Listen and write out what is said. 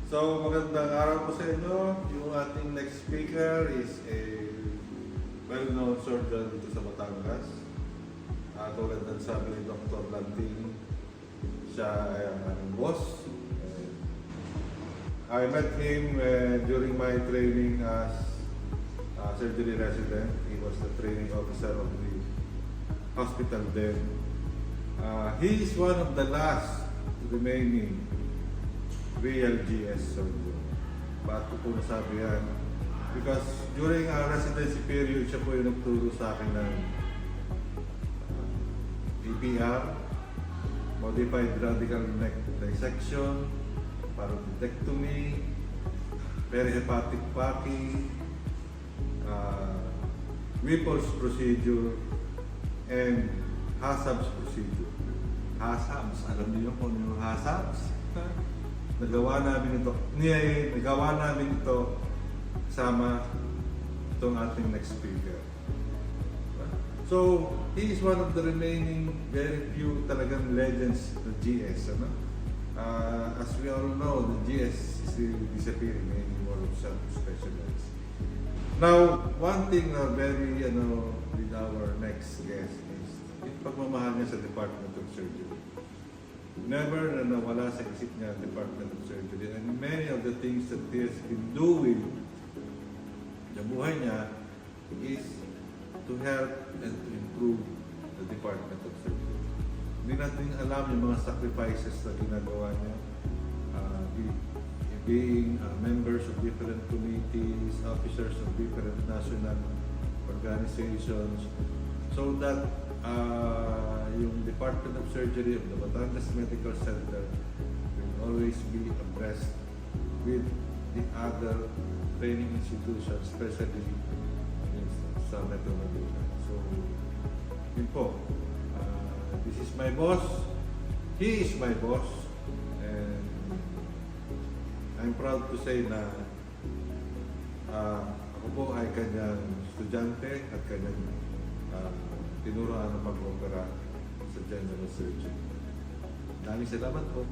So, magandang araw po sa inyo. Yung ating next speaker is a well-known surgeon dito sa Batangas. Tulad ng sabi ni Dr. Lanting, siya ay ang aming boss. I met him during my training as surgery resident. He was the training officer of the hospital then. He is one of the last remaining real GS surgeon. Ba't ko po nasabi yan? Because during our residency period, siya po yung nagturo sa akin ng EPR, Modified Radical Neck Dissection, Parodontictomy, Perihepatic packing, Whipple's procedure, and HACCP's procedure. HACCP's, alam niyo kung yung HACCP's? Nagawa namin ito kasama itong ating next speaker. So, he is one of the remaining very few talagang legends of GS. Ano? As we all know, the GS is disappearing anymore of self-specialized. Now, one thing na very, with our next guest is yung pagmamahal niya sa Department of Surgery. Never na nawala sa isip niya ang Department of Surgery, and many of the things that he has been doing sa buhay niya is to help and to improve the Department of Surgery. Hindi natin alam yung mga sacrifices na ginagawa niya, being members of different committees, officers of different national organizations, so that yung Department of Surgery of the Batangas Medical Center will always be abreast with the other training institutions, especially sa Metro Manila. So, yun po. This is my boss. He is my boss. And I'm proud to say na ako po ay kanyang estudyante at kanyang tinuruan ng pag-opera sa general surgery. Maraming salamat po.